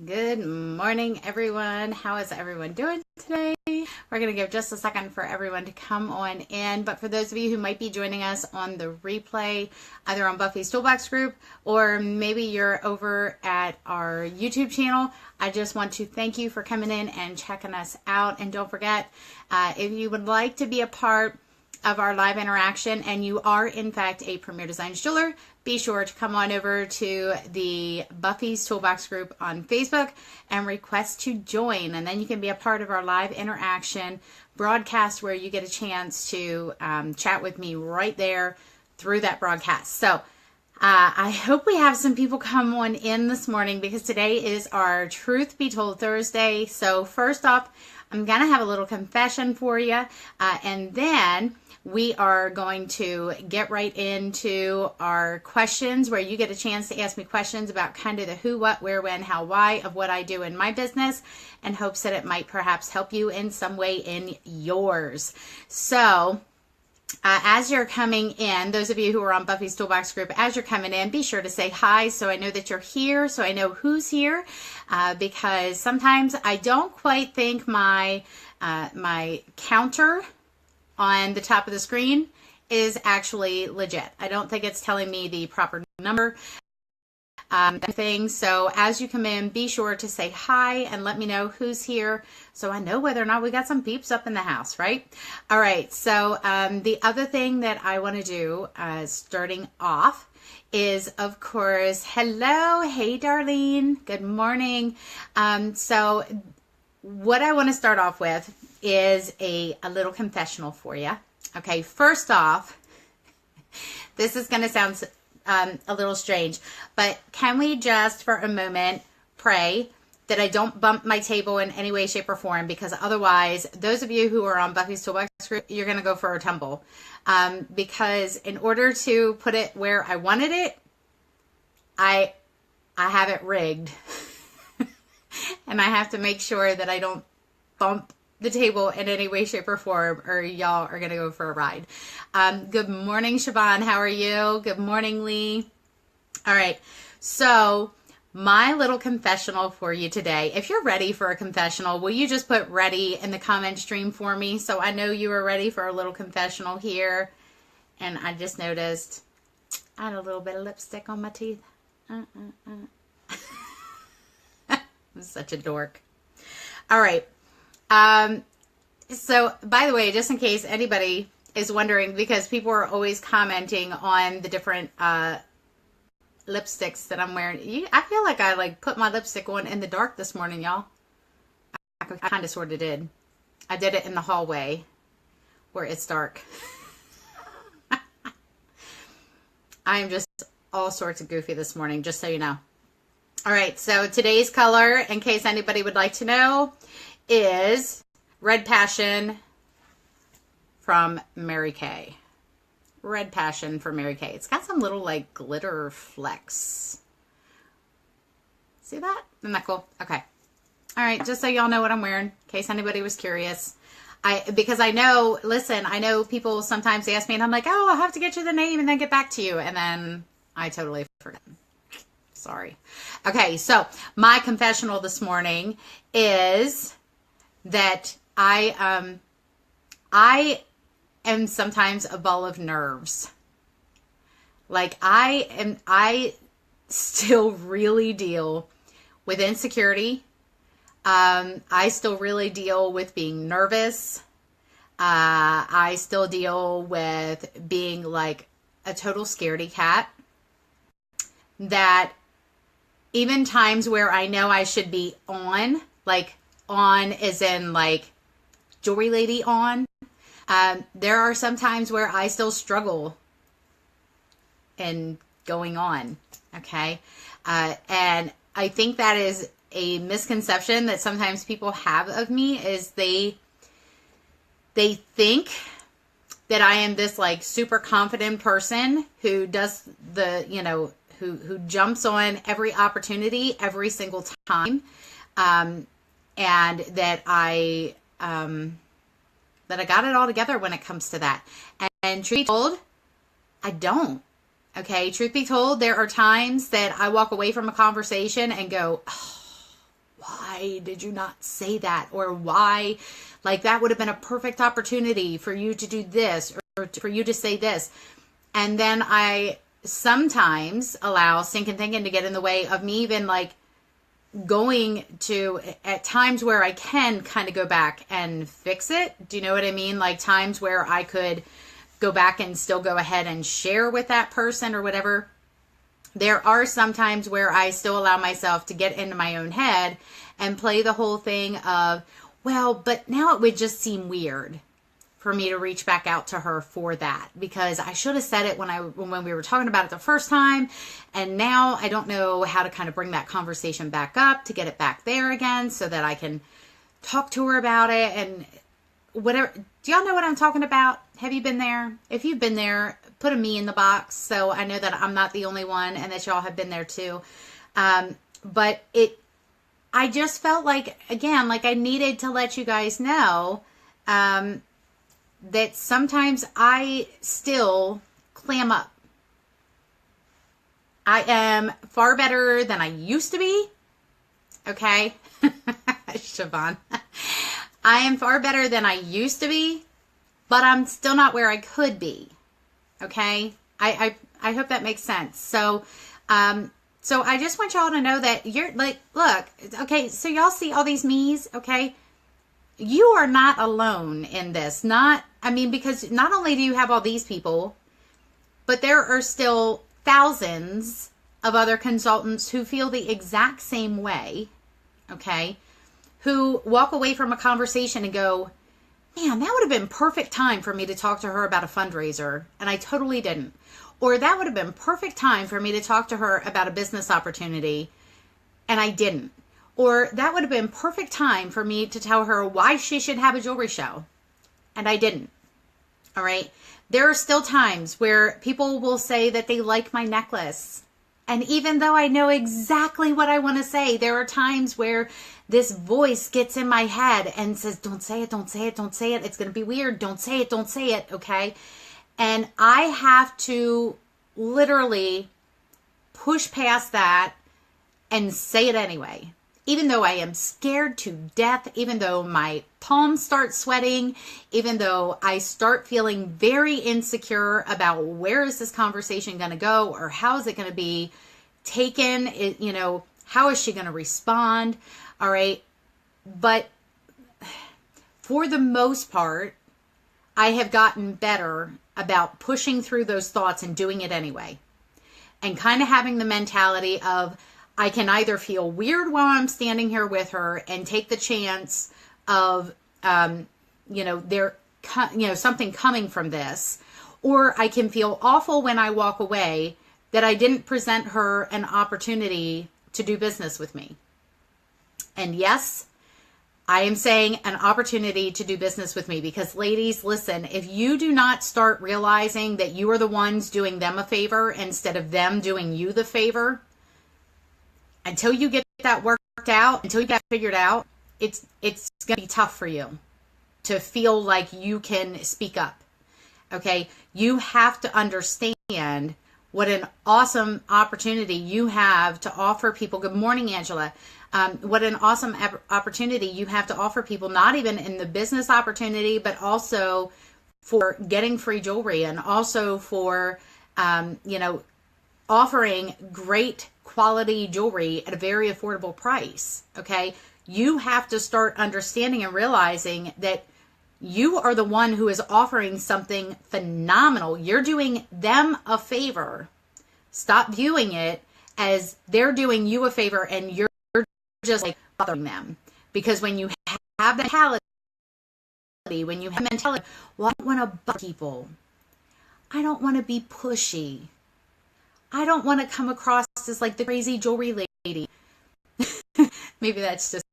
Good morning, everyone. How is everyone doing today? We're going to give just a second for everyone to come on in. But for those of you who might be joining us on the replay, either on Buffy's Toolbox group or maybe you're over at our YouTube channel, I just want to thank you for coming in and checking us out. And don't forget, if you would like to be a part of our live interaction and you are in fact a Premier Designs jeweler, be sure to come on over to the Buffy's Toolbox group on Facebook and request to join, and then you can be a part of our live interaction broadcast where you get a chance to chat with me right there through that broadcast. So I hope we have some people come on in this morning because today is our Truth Be Told Thursday. So first off, I'm going to have a little confession for you, and then we are going to get right into our questions where you get a chance to ask me questions about kind of the who, what, where, when, how, why of what I do in my business, in hopes that it might perhaps help you in some way in yours. So as you're coming in, those of you who are on Buffy's Toolbox group, as you're coming in, be sure to say hi so I know that you're here, so I know who's here, because sometimes I don't quite think my counter on the top of the screen is actually legit. I don't think it's telling me the proper number. So as you come in, be sure to say hi and let me know who's here so I know whether or not we got some peeps up in the house, right? All right, so the other thing that I want to do starting off is, of course, hello, hey Darlene, good morning. So what I want to start off with is a little confessional for you. Okay, first off, this is going to sound a little strange, but can we just for a moment pray that I don't bump my table in any way, shape, or form, because otherwise, those of you who are on Buffy's Toolbox group, you're going to go for a tumble. Because in order to put it where I wanted it, I have it rigged. And I have to make sure that I don't bump the table in any way, shape, or form, or y'all are going to go for a ride. Good morning, Siobhan. How are you? Good morning, Lee. All right. So my little confessional for you today, if you're ready for a confessional, will you just put ready in the comment stream for me so I know you are ready for a little confessional here? And I just noticed I had a little bit of lipstick on my teeth. I'm such a dork. All right. So by the way, just in case anybody is wondering, because people are always commenting on the different, lipsticks that I'm wearing. I feel like I put my lipstick on in the dark this morning, y'all. I kind of sort of did. I did it in the hallway where it's dark. I am just all sorts of goofy this morning, just so you know. All right. So today's color, in case anybody would like to know, is Red Passion from Mary Kay. Red Passion from Mary Kay. It's got some little glitter flecks. See that? Isn't that cool? Okay. All right. Just so y'all know what I'm wearing, in case anybody was curious. Because I know, listen, I know people sometimes ask me and I'm like, oh, I'll have to get you the name and then get back to you. And then I totally forget. Sorry. Okay. So my confessional this morning is that I am sometimes a ball of nerves. I still really deal with insecurity. I still really deal with being nervous. I still deal with being like a total scaredy cat. That even times where I know I should be on as in jewelry lady on, there are some times where I still struggle in going on. Okay. And I think that is a misconception that sometimes people have of me, is they think that I am this super confident person who does who jumps on every opportunity every single time. And that I got it all together when it comes to that. And truth be told, I don't. Okay, truth be told, there are times that I walk away from a conversation and go, oh, why did you not say that? Or why, like, that would have been a perfect opportunity for you to do this, or for you to say this. And then I sometimes allow stinking thinking to get in the way of me even like going to, at times where I can kind of go back and fix it. Do you know what I mean? Like times where I could go back and still go ahead and share with that person or whatever. There are some times where I still allow myself to get into my own head and play the whole thing of, well, but now it would just seem weird for me to reach back out to her for that, because I should have said it when we were talking about it the first time, and now I don't know how to kind of bring that conversation back up to get it back there again so that I can talk to her about it and whatever. Do y'all know what I'm talking about? Have you been there? If you've been there, put a me in the box so I know that I'm not the only one and that y'all have been there too. But I just felt like, again, like I needed to let you guys know that sometimes I still clam up. I am far better than I used to be. Okay? Siobhan. I am far better than I used to be, but I'm still not where I could be. Okay? I hope that makes sense. So I just want y'all to know that you're like, look, okay, so y'all see all these me's, okay? You are not alone in this. Because not only do you have all these people, but there are still thousands of other consultants who feel the exact same way, okay? Who walk away from a conversation and go, man, that would have been perfect time for me to talk to her about a fundraiser, and I totally didn't. Or that would have been perfect time for me to talk to her about a business opportunity, and I didn't. Or that would have been perfect time for me to tell her why she should have a jewelry show, and I didn't. All right. There are still times where people will say that they like my necklace. And even though I know exactly what I want to say, there are times where this voice gets in my head and says, don't say it, don't say it, don't say it. It's going to be weird. Don't say it, don't say it. Okay. And I have to literally push past that and say it anyway. Even though I am scared to death, even though my palms start sweating, even though I start feeling very insecure about where is this conversation going to go, or how is it going to be taken, how is she going to respond? All right. But for the most part, I have gotten better about pushing through those thoughts and doing it anyway. And kind of having the mentality of, I can either feel weird while I'm standing here with her and take the chance of, something coming from this, or I can feel awful when I walk away that I didn't present her an opportunity to do business with me. And yes, I am saying an opportunity to do business with me, because ladies, listen, if you do not start realizing that you are the ones doing them a favor instead of them doing you the favor, until you get that worked out, until you get figured out, it's going to be tough for you to feel like you can speak up. Okay? You have to understand what an awesome opportunity you have to offer people. Good morning, Angela. What an awesome opportunity you have to offer people, not even in the business opportunity, but also for getting free jewelry, and also for, offering great quality jewelry at a very affordable price. Okay. You have to start understanding and realizing that you are the one who is offering something phenomenal. You're doing them a favor. Stop viewing it as they're doing you a favor and you're just like bothering them. Because when you have that mentality, well, I don't want to bother people. I don't want to be pushy. I don't want to come across as like the crazy jewelry lady. Maybe that's just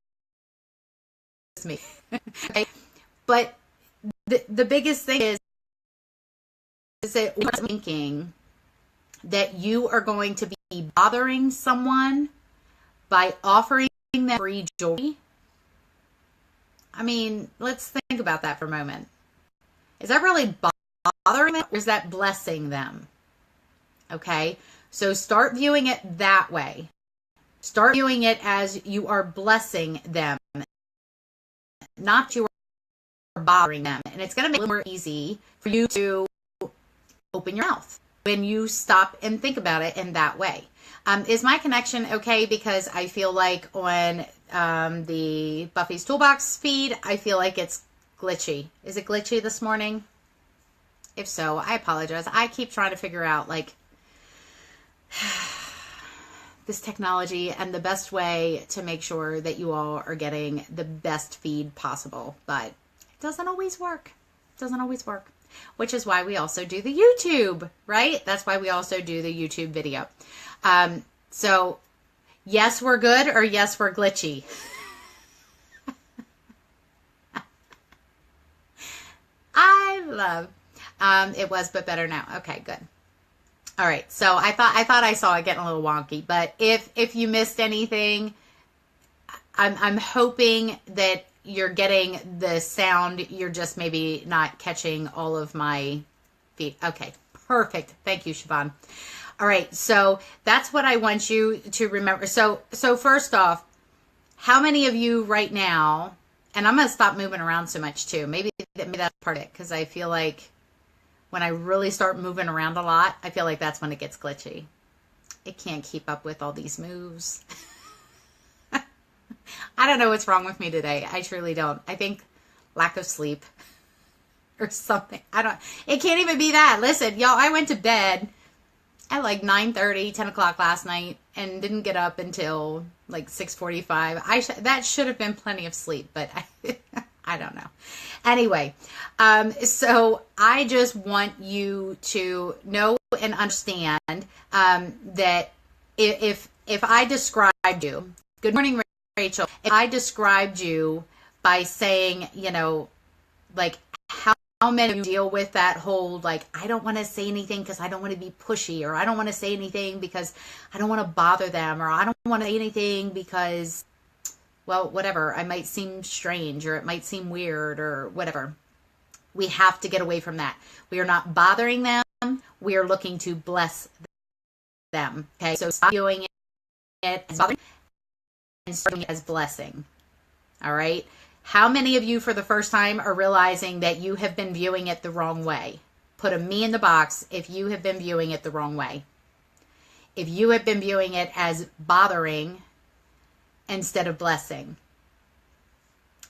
me. Okay. But the biggest thing is that you're thinking that you are going to be bothering someone by offering them free jewelry. I mean, let's think about that for a moment. Is that really bothering them, or is that blessing them? Okay, so start viewing it that way. Start viewing it as you are blessing them, not you are bothering them. And it's going to make it a little more easy for you to open your mouth when you stop and think about it in that way. Is my connection okay? Because I feel like on the Buffy's Toolbox feed, I feel like it's glitchy. Is it glitchy this morning? If so, I apologize. I keep trying to figure out like this technology and the best way to make sure that you all are getting the best feed possible. But it doesn't always work. It doesn't always work. Which is why we also do the YouTube, right? That's why we also do the YouTube video. So yes, we're good, or yes, we're glitchy. I love, it was, but better now. Okay, good. All right. So I thought I saw it getting a little wonky, but if you missed anything, I'm hoping that you're getting the sound. You're just maybe not catching all of my feet. Okay, perfect. Thank you, Siobhan. All right, so that's what I want you to remember. So first off, how many of you right now, and I'm going to stop moving around so much too. Maybe that's part of it, because I feel like when I really start moving around a lot, I feel like that's when it gets glitchy. It can't keep up with all these moves. I don't know what's wrong with me today. I truly don't. I think lack of sleep or something. It can't even be that. Listen, y'all, I went to bed at like 9:30, 10 o'clock last night and didn't get up until like 6:45. That should have been plenty of sleep, but I don't know. Anyway, so I just want you to know and understand that if I described you, good morning, Rachel, if I described you by saying, like how many of you deal with that whole, like, I don't want to say anything because I don't want to be pushy, or I don't want to say anything because I don't want to bother them, or I don't want to say anything because, well, whatever, I might seem strange, or it might seem weird, or whatever. We have to get away from that. We are not bothering them. We are looking to bless them. Okay, so stop viewing it as bothering and starting it as blessing. All right. How many of you for the first time are realizing that you have been viewing it the wrong way? Put a me in the box if you have been viewing it the wrong way. If you have been viewing it as bothering instead of blessing,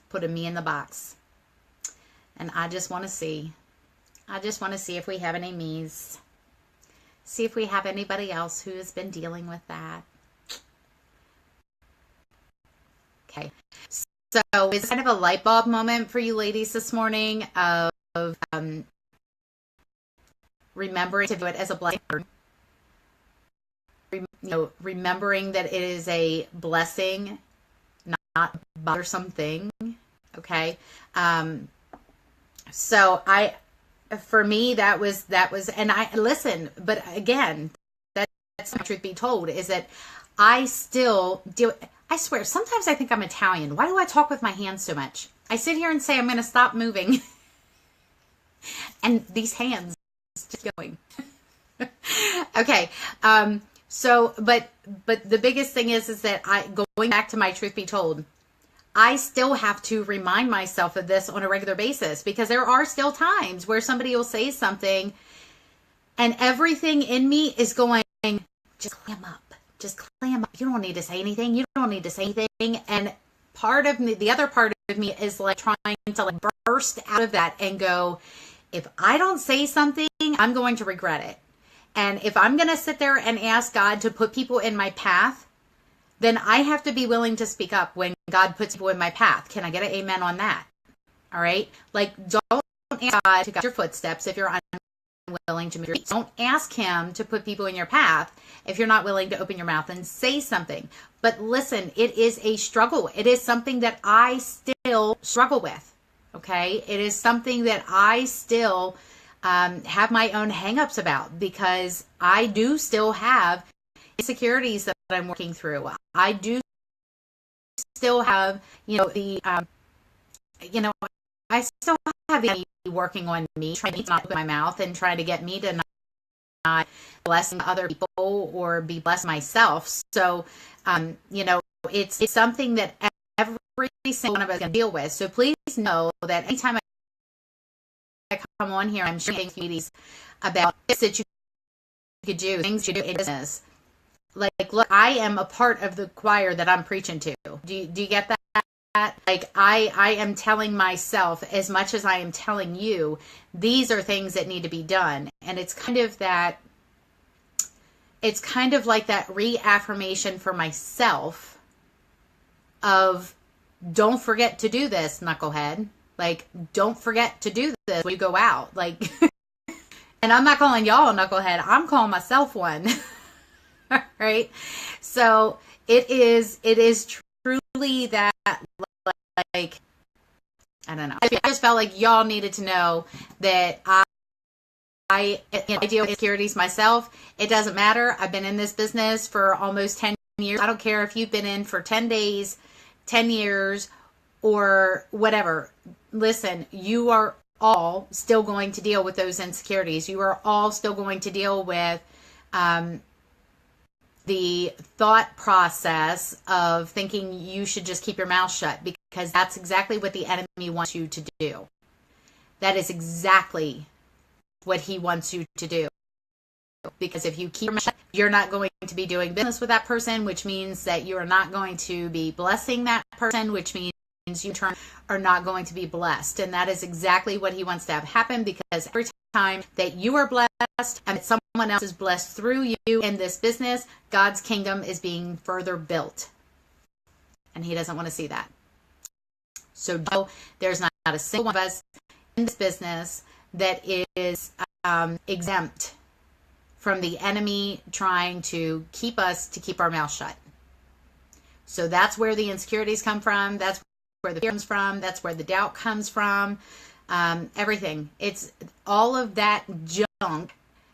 put a me in the box. And I just want to see if we have any me's. See if we have anybody else who has been dealing with that. Okay. So it's kind of a light bulb moment for you ladies this morning of remembering to do it as a blessing. Remembering that it is a blessing, not a bothersome thing. Okay. So for me, that was, and I listen, but again, that's the truth be told, is that I still do. I swear, sometimes I think I'm Italian. Why do I talk with my hands so much? I sit here and say I'm going to stop moving. And these hands just going. Okay. So, but the biggest thing is that going back to my truth be told, I still have to remind myself of this on a regular basis, because there are still times where somebody will say something and everything in me is going, just clam up. Just clam up. You don't need to say anything. You don't need to say anything. And part of me, the other part of me is like trying to like burst out of that and go, if I don't say something, I'm going to regret it. And if I'm going to sit there and ask God to put people in my path, then I have to be willing to speak up when God puts people in my path. Can I get an amen on that? All right. Like, don't ask God to guide your footsteps if you're unwilling to move your feet. Don't ask him to put people in your path if you're not willing to open your mouth and say something. But listen, it is a struggle. It is something that I still struggle with. Okay. It is something that I still have my own hangups about, because I do still have insecurities that I'm working through. I do still have, I still have the working on me, trying to not open my mouth and trying to get me to not blessing other people or be blessed myself. So, it's something that every single one of us is going to deal with. So please know that anytime I come on here, I'm sharing communities about things that you could do, things you do in business. Like, look, I am a part of the choir that I'm preaching to. Do you get that? Like, I am telling myself as much as I am telling you, these are things that need to be done. And it's kind of like that reaffirmation for myself of, don't forget to do this, knucklehead. Like, don't forget to do this when you go out. Like, and I'm not calling y'all a knucklehead. I'm calling myself one. All right. So it is truly that, like, I don't know. I just felt like y'all needed to know that I deal with insecurities myself. It doesn't matter. I've been in this business for almost 10 years. I don't care if you've been in for 10 days, 10 years, or whatever. Listen, you are all still going to deal with those insecurities. You are all still going to deal with the thought process of thinking you should just keep your mouth shut, because that's exactly what the enemy wants you to do. That is exactly what he wants you to do. Because if you keep your mouth shut, you're not going to be doing business with that person, which means that you are not going to be blessing that person, which means you in turn are not going to be blessed. And that is exactly what he wants to have happen, because every time that you are blessed and someone else is blessed through you in this business, God's kingdom is being further built. And he doesn't want to see that. So no, there's not a single one of us in this business that is exempt from the enemy trying to keep our mouth shut. So that's where the insecurities come from. That's where the fear comes from. That's where the doubt comes from. Everything. It's all of that junk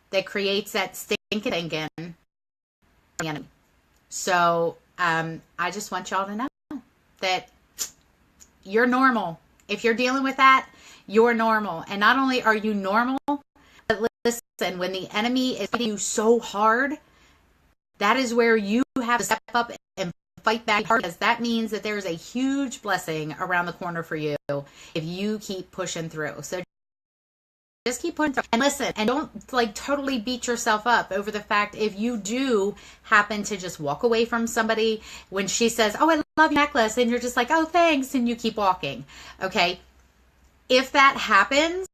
that creates that stinking thinking from the enemy. So I just want y'all to know that you're normal. If you're dealing with that, you're normal. And not only are you normal, but listen, when the enemy is hitting you so hard, that is where you have to step up and fight back hard, because that means that there's a huge blessing around the corner for you if you keep pushing through. So just keep pushing through. And listen, and don't like totally beat yourself up over the fact if you do happen to just walk away from somebody when she says, "Oh, I love your necklace," and you're just like, "Oh, thanks," and you keep walking. Okay. If that happens,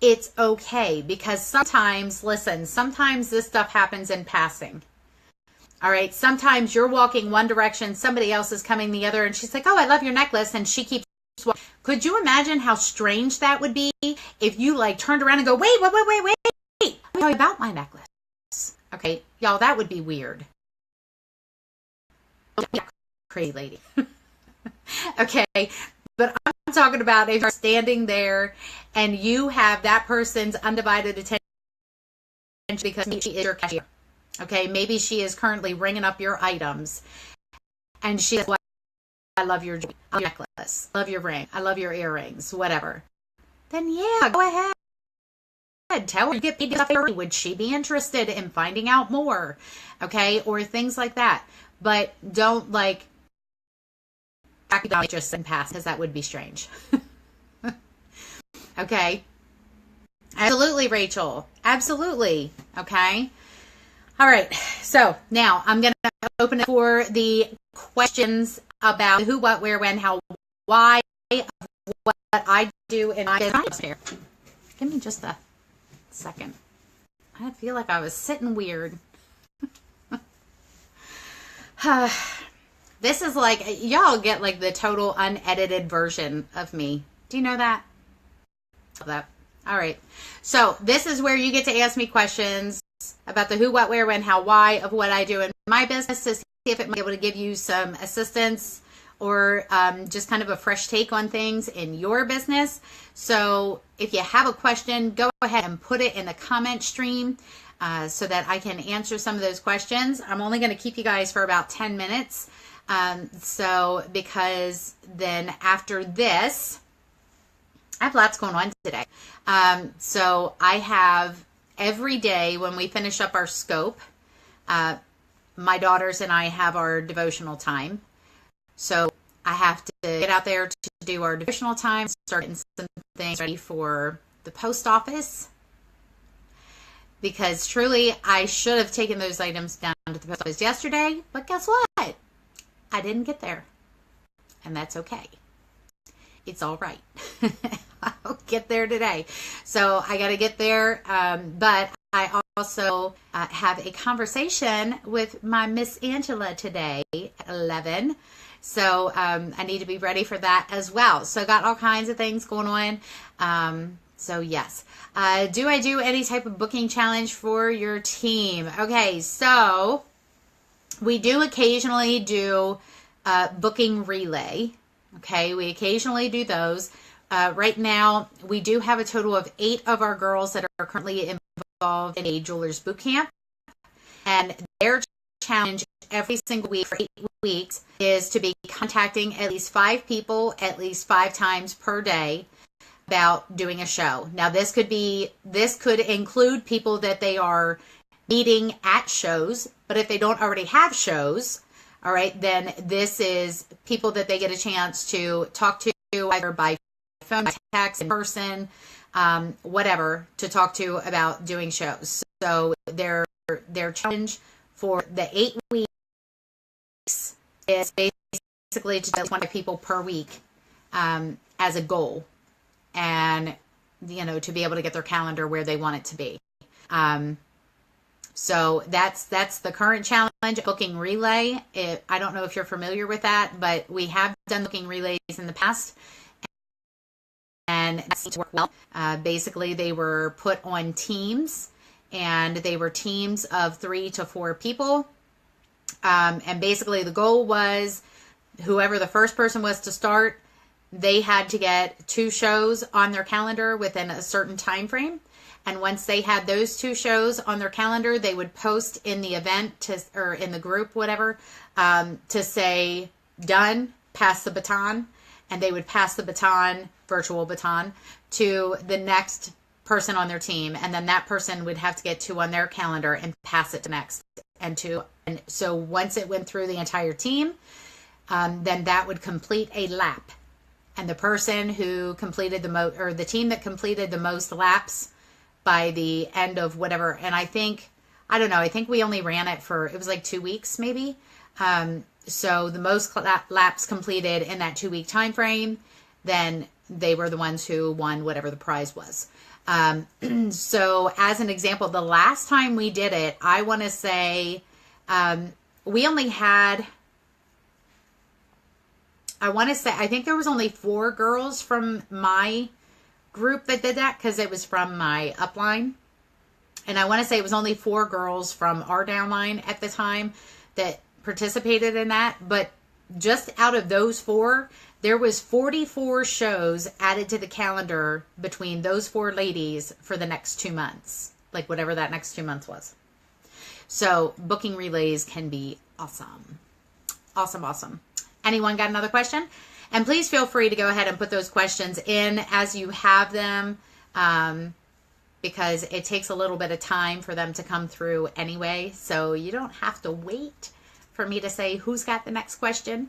it's okay, because sometimes this stuff happens in passing. All right. Sometimes you're walking one direction, somebody else is coming the other, and she's like, "Oh, I love your necklace," and she keeps walking. Could you imagine how strange that would be if you like turned around and go, wait, let me tell you about my necklace. Okay, y'all, that would be weird. Crazy lady. Okay, but I'm talking about if you're standing there and you have that person's undivided attention because she is your cashier. Okay, maybe she is currently ringing up your items, and she says, "Well, I love your necklace, love your ring, I love your earrings, whatever." Then yeah, go ahead. Tell her you get paid stuff. Would she be interested in finding out more? Okay, or things like that. But don't like just and pass, because that would be strange. Okay. Absolutely, Rachel. Absolutely. Okay. All right. So now I'm going to open it for the questions about who, what, where, when, how, why, what I do in my business here. Give me just a second. I feel like I was sitting weird. This is like, y'all get like the total unedited version of me. Do you know that? All right. So this is where you get to ask me questions about the who, what, where, when, how, why of what I do in my business to see if it might be able to give you some assistance or just kind of a fresh take on things in your business. So if you have a question, go ahead and put it in the comment stream so that I can answer some of those questions. I'm only going to keep you guys for about 10 minutes. So because then after this, I have lots going on today. So I have every day when we finish up our scope, my daughters and I have our devotional time. So I have to get out there to do our devotional time, start getting some things ready for the post office. Because truly, I should have taken those items down to the post office yesterday, but guess what? I didn't get there. And that's okay. It's all right. I'll get there today. So I got to get there. But I also have a conversation with my Miss Angela today at 11. So I need to be ready for that as well. So got all kinds of things going on. So yes. Do I do any type of booking challenge for your team? Okay, so we do occasionally do booking relay. Okay, we occasionally do those. Right now, we do have a total of 8 of our girls that are currently involved in a jeweler's boot camp. And their challenge every single week for 8 weeks is to be contacting at least 5 people at least 5 times per day about doing a show. Now, this could include people that they are meeting at shows, but if they don't already have shows, all right, then this is people that they get a chance to talk to either by phone, by text, in person, whatever, to talk to about doing shows. So their challenge for the 8 weeks is basically to do 1 people per week as a goal, and to be able to get their calendar where they want it to be. So that's the current challenge, booking relay. I don't know if you're familiar with that, but we have done booking relays in the past, and that seemed to work well. Basically, they were put on teams, and they were teams of 3 to 4 people. And basically, the goal was whoever the first person was to start, they had to get 2 shows on their calendar within a certain time frame. And once they had those 2 shows on their calendar, they would post in the event or in the group, whatever, to say, done, pass the baton. And they would pass the baton, virtual baton, to the next person on their team. And then that person would have to get 2 on their calendar and pass it to next and 2. And so once it went through the entire team, then that would complete a lap. And the person who completed the team that completed the most laps by the end of whatever, and I think we only ran it it was like 2 weeks maybe. So the most laps completed in that 2-week time frame, then they were the ones who won whatever the prize was. So as an example, the last time we did it, I want to say we only had, I think there was only 4 girls from my group that did that, because it was from my upline. And I want to say it was only 4 girls from our downline at the time that participated in that. But just out of those 4, there was 44 shows added to the calendar between those 4 ladies for the next 2 months, like whatever that next 2 months was. So booking relays can be awesome. Awesome. Anyone got another question? And please feel free to go ahead and put those questions in as you have them, because it takes a little bit of time for them to come through anyway. So you don't have to wait for me to say who's got the next question.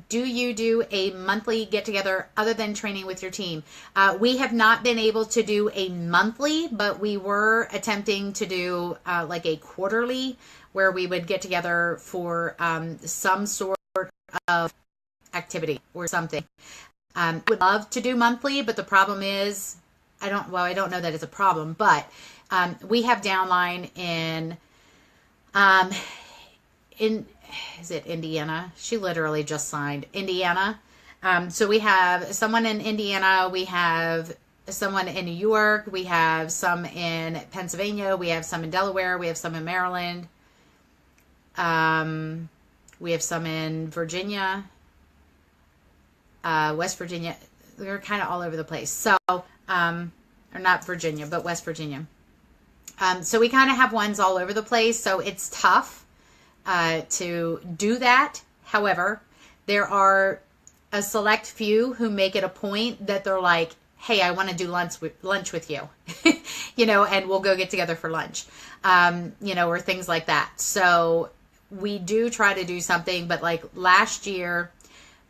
Do you do a monthly get-together other than training with your team? We have not been able to do a monthly, but we were attempting to do like a quarterly, where we would get together for some sort of activity or something. Would love to do monthly, but the problem is, I don't know that it's a problem, but we have downline in is it Indiana? She literally just signed Indiana. So we have someone in Indiana, we have someone in New York, we have some in Pennsylvania, we have some in Delaware, we have some in Maryland, we have some in Virginia, West Virginia. They're kind of all over the place. So, or not Virginia, but West Virginia. So we kind of have ones all over the place. So it's tough to do that. However, there are a select few who make it a point that they're like, hey, I want to do lunch with you. and we'll go get together for lunch, or things like that. So we do try to do something, but like last year,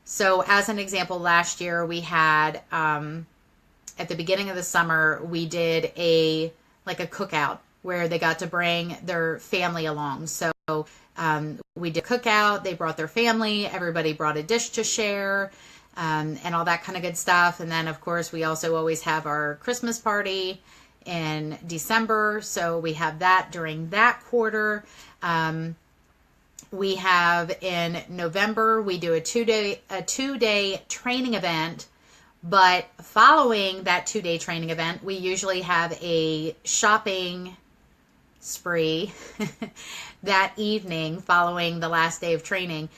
so as an example, last year we had, at the beginning of the summer, we did a cookout where they got to bring their family along. So we did a cookout, they brought their family, everybody brought a dish to share, and all that kind of good stuff. And then of course we also always have our Christmas party in December. So we have that during that quarter. We have in November, we do a two-day training event, but following that 2-day training event, we usually have a shopping spree that evening following the last day of training,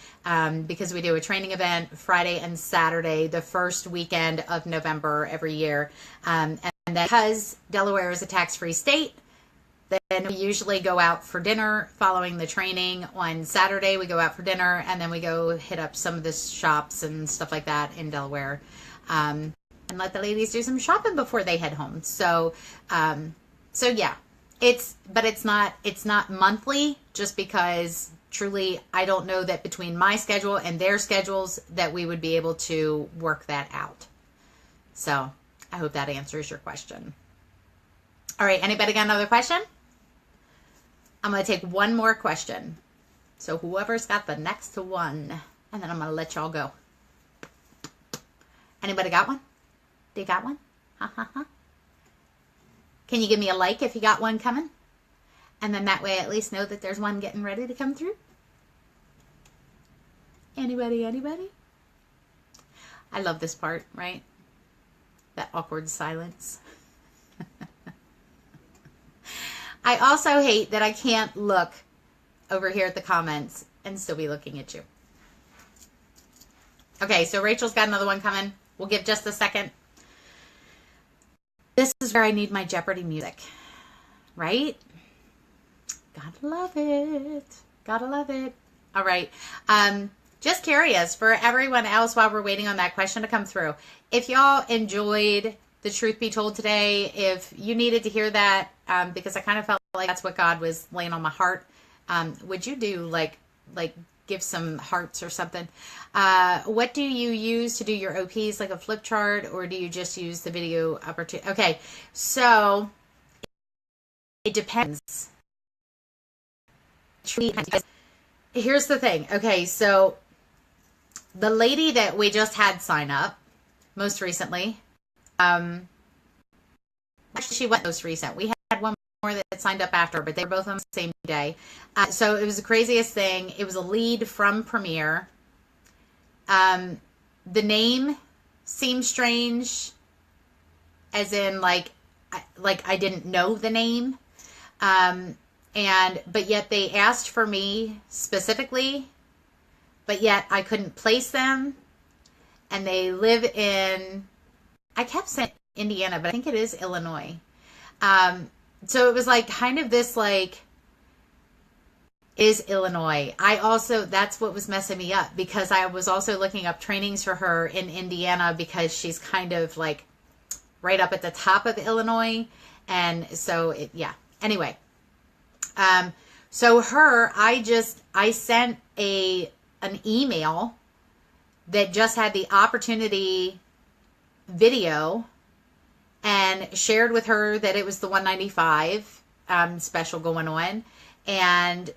because we do a training event Friday and Saturday, the first weekend of November every year. And then because Delaware is a tax-free state, then we usually go out for dinner following the training. On Saturday, we go out for dinner, and then we go hit up some of the shops and stuff like that in Delaware, and let the ladies do some shopping before they head home. So yeah, it's not monthly, just because truly I don't know that between my schedule and their schedules that we would be able to work that out. So I hope that answers your question. All right, anybody got another question? I'm going to take one more question. So whoever's got the next one, and then I'm going to let y'all go. Anybody got one? They got one? Can you give me a like if you got one coming? And then that way I at least know that there's one getting ready to come through. Anybody? I love this part, right? That awkward silence. I also hate that I can't look over here at the comments and still be looking at you. Okay, so Rachel's got another one coming. We'll give just a second. This is where I need my Jeopardy music, right? Gotta love it. Gotta love it. All right. Just curious for everyone else while we're waiting on that question to come through. If y'all enjoyed the Truth Be Told today, if you needed to hear that, because I kind of felt like that's what God was laying on my heart, would you do like give some hearts or something? What do you use to do your OPs, like a flip chart, or do you just use the video opportunity? Okay, so it depends. Here's the thing. Okay, so the lady that we just had sign up most recently, actually she went most recent. We had one more that signed up after, but they were both on the same day. So it was the craziest thing. It was a lead from Premier. The name seemed strange, as in like I didn't know the name. But yet they asked for me specifically, but yet I couldn't place them. And they live in, I kept saying Indiana, but I think it is Illinois. So it was like kind of this like, is Illinois. That's what was messing me up, because I was also looking up trainings for her in Indiana, because she's kind of like right up at the top of Illinois. And so anyway. So I sent an email that just had the opportunity video and shared with her that it was the 195 special going on, and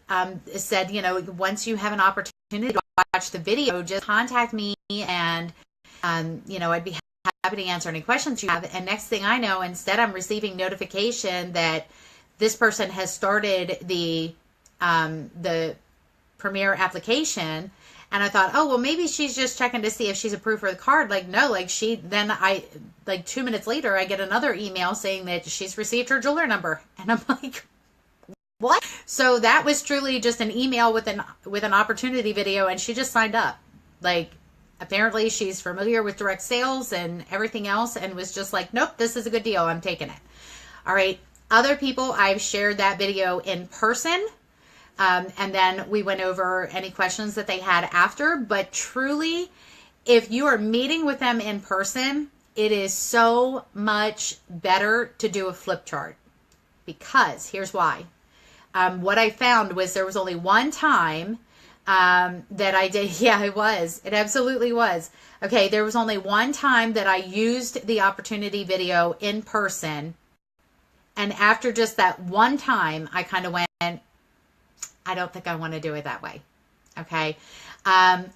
said, once you have an opportunity to watch the video, just contact me, and I'd be happy to answer any questions you have. And next thing I know, instead I'm receiving notification that this person has started the Premier application. And I thought, oh, well, maybe she's just checking to see if she's approved for the card. Like, no, 2 minutes later, I get another email saying that she's received her jeweler number. And I'm like, what? So that was truly just an email with an opportunity video, and she just signed up. Like, apparently she's familiar with direct sales and everything else, and was just like, nope, this is a good deal. I'm taking it. All right. Other people, I've shared that video in person. And then we went over any questions that they had after. But truly, if you are meeting with them in person, it is so much better to do a flip chart. because here's why. What I found was there was only one time that I did. Yeah, it was. It absolutely was. Okay, there was only one time that I used the opportunity video in person. And after just that one time, I kind of went, I don't think I want to do it that way. Okay.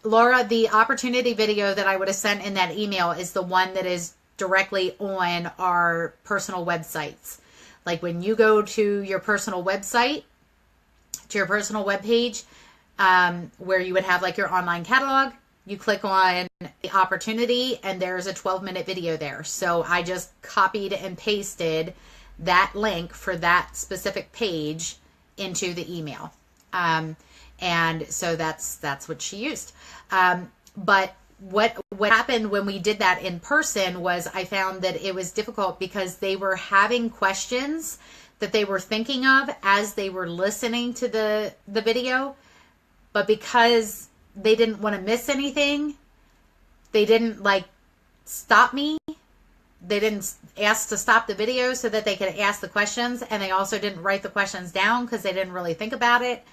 Laura, the opportunity video that I would have sent in that email is the one that is directly on our personal websites. Like when you go to your personal website, to your personal webpage, where you would have like your online catalog, you click on the opportunity and there's a 12-minute video there. So I just copied and pasted that link for that specific page into the email. And so that's what she used. But what happened when we did that in person was I found that it was difficult because they were having questions that they were thinking of as they were listening to the video. But because they didn't want to miss anything, they didn't like stop me. They didn't ask to stop the video so that they could ask the questions. And they also didn't write the questions down because they didn't really think about it.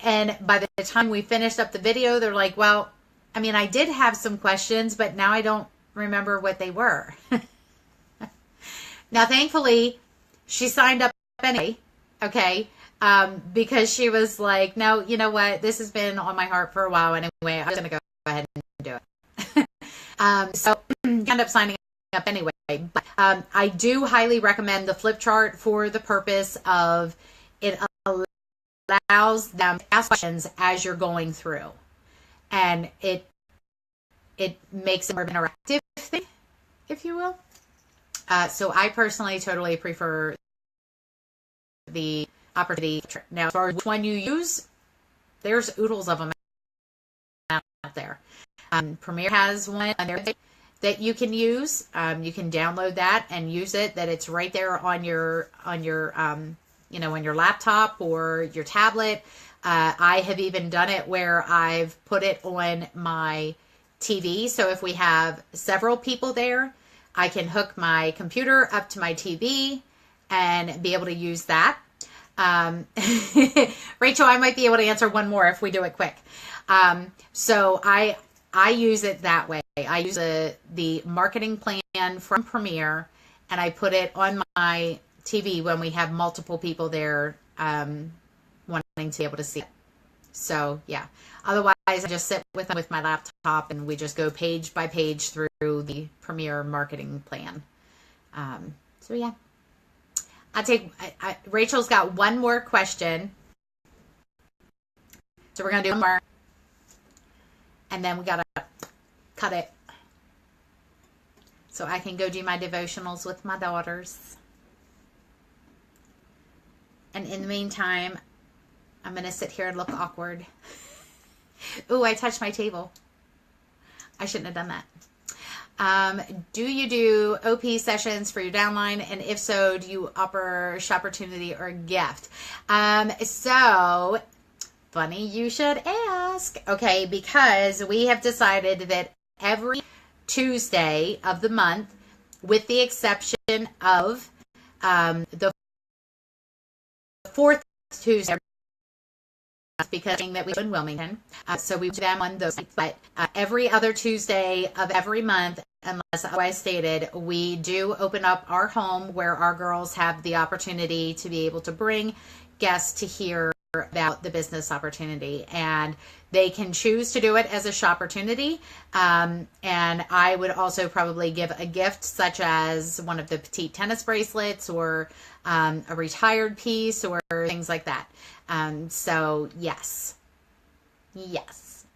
And by the time we finished up the video, they're like, well, I mean, I did have some questions, but now I don't remember what they were. Now, thankfully, she signed up anyway, okay, because she was like, no, you know what? This has been on my heart for a while anyway. I'm going to go ahead and do it. So I ended up signing up anyway. But I do highly recommend the flip chart for the purpose of it allows them to ask questions as you're going through. And it makes it more of an interactive thing, if you will. So I personally totally prefer the opportunity. Now, as far as which one you use, there's oodles of them out there. Premiere has one that you can use. You can download that and use it. That it's right there on your on your laptop or your tablet. I have even done it where I've put it on my TV. So if we have several people there, I can hook my computer up to my TV and be able to use that. Rachel, I might be able to answer one more if we do it quick. So I use it that way. I use the marketing plan from Premiere and I put it on my TV when we have multiple people there wanting to be able to see it. So yeah, otherwise I just sit with my laptop and we just go page by page through the Premiere marketing plan. So yeah, Rachel's got one more question. So we're going to do one more and then we got to cut it so I can go do my devotionals with my daughters. And in the meantime, I'm going to sit here and look awkward. Ooh, I touched my table. I shouldn't have done that. Do you do OP sessions for your downline? And if so, do you offer Shoppertunity or gift? So, funny you should ask. Okay, because we have decided that every Tuesday of the month, with the exception of the fourth Tuesday, because that we do in Wilmington, so we do them on those nights. But every other Tuesday of every month, unless otherwise stated, we do open up our home where our girls have the opportunity to be able to bring guests to hear about the business opportunity, and they can choose to do it as a Shoppertunity. And I would also probably give a gift such as one of the petite tennis bracelets or a retired piece or things like that. So yes,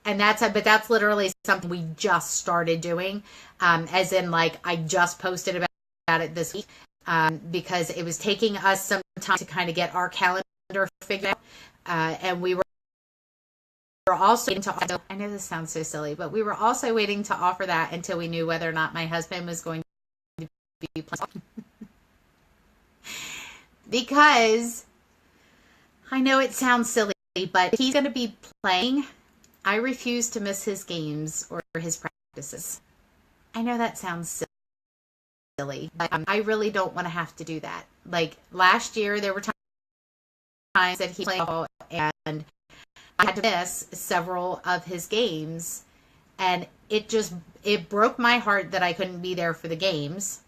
and that's literally something we just started doing, as in like I just posted about it this week, because it was taking us some time to kind of get our calendar figured out, and we were also waiting to, I know this sounds so silly, but we were also waiting to offer that until we knew whether or not my husband was going to be playing. Because I know it sounds silly, but he's going to be playing. I refuse to miss his games or his practices. I know that sounds silly, but I really don't want to have to do that. Like last year, there were times that he played ball and I had to miss several of his games, and it broke my heart that I couldn't be there for the games,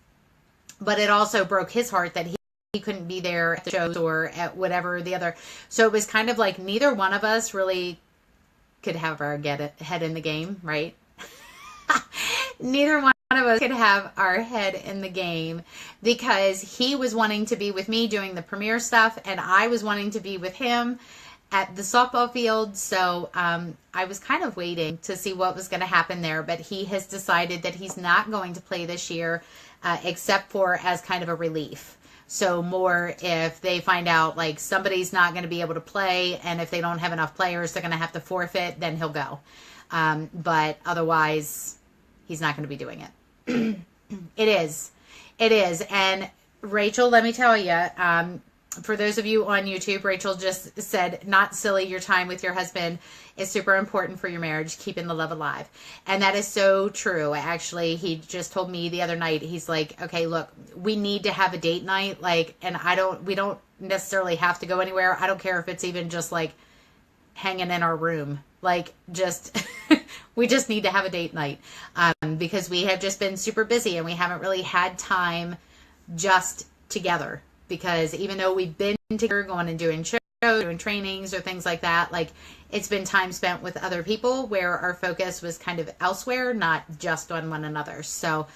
but it also broke his heart that he couldn't be there at the shows or at whatever the other. So it was kind of like neither one of us really could have our head in the game, right? Neither one of us could have our head in the game because he was wanting to be with me doing the premiere stuff, and I was wanting to be with him at the softball field. So I was kind of waiting to see what was going to happen there, but he has decided that he's not going to play this year except for as kind of a relief. So more if they find out like somebody's not going to be able to play, and if they don't have enough players, they're going to have to forfeit, then he'll go. But otherwise, he's not going to be doing it. It is. And Rachel, let me tell you, for those of you on YouTube, Rachel just said, not silly, your time with your husband is super important for your marriage, keeping the love alive. And that is so true. Actually, he just told me the other night, he's like, okay, look, we need to have a date night. Like, and we don't necessarily have to go anywhere. I don't care if it's even just like hanging in our room. Like, just, we just need to have a date night because we have just been super busy and we haven't really had time just together. Because even though we've been together going and doing shows, doing trainings or things like that, like it's been time spent with other people where our focus was kind of elsewhere, not just on one another. So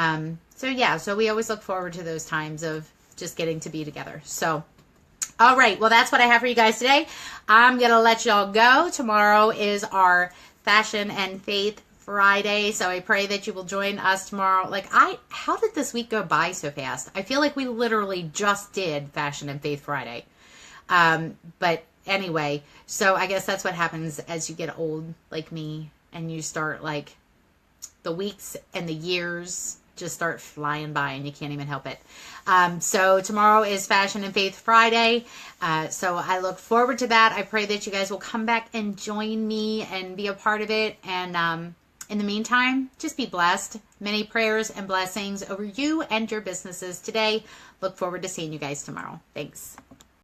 we always look forward to those times of just getting to be together. So, all right. Well, that's what I have for you guys today. I'm going to let y'all go. Tomorrow is our Fashion and Faith Friday, so I pray that you will join us tomorrow. Like, how did this week go by so fast? I feel like we literally just did Fashion and Faith Friday. But anyway, so I guess that's what happens as you get old, like me, and you start like the weeks and the years just start flying by and you can't even help it. So tomorrow is Fashion and Faith Friday. So I look forward to that. I pray that you guys will come back and join me and be a part of it. And, in the meantime, just be blessed. Many prayers and blessings over you and your businesses today. Look forward to seeing you guys tomorrow. Thanks.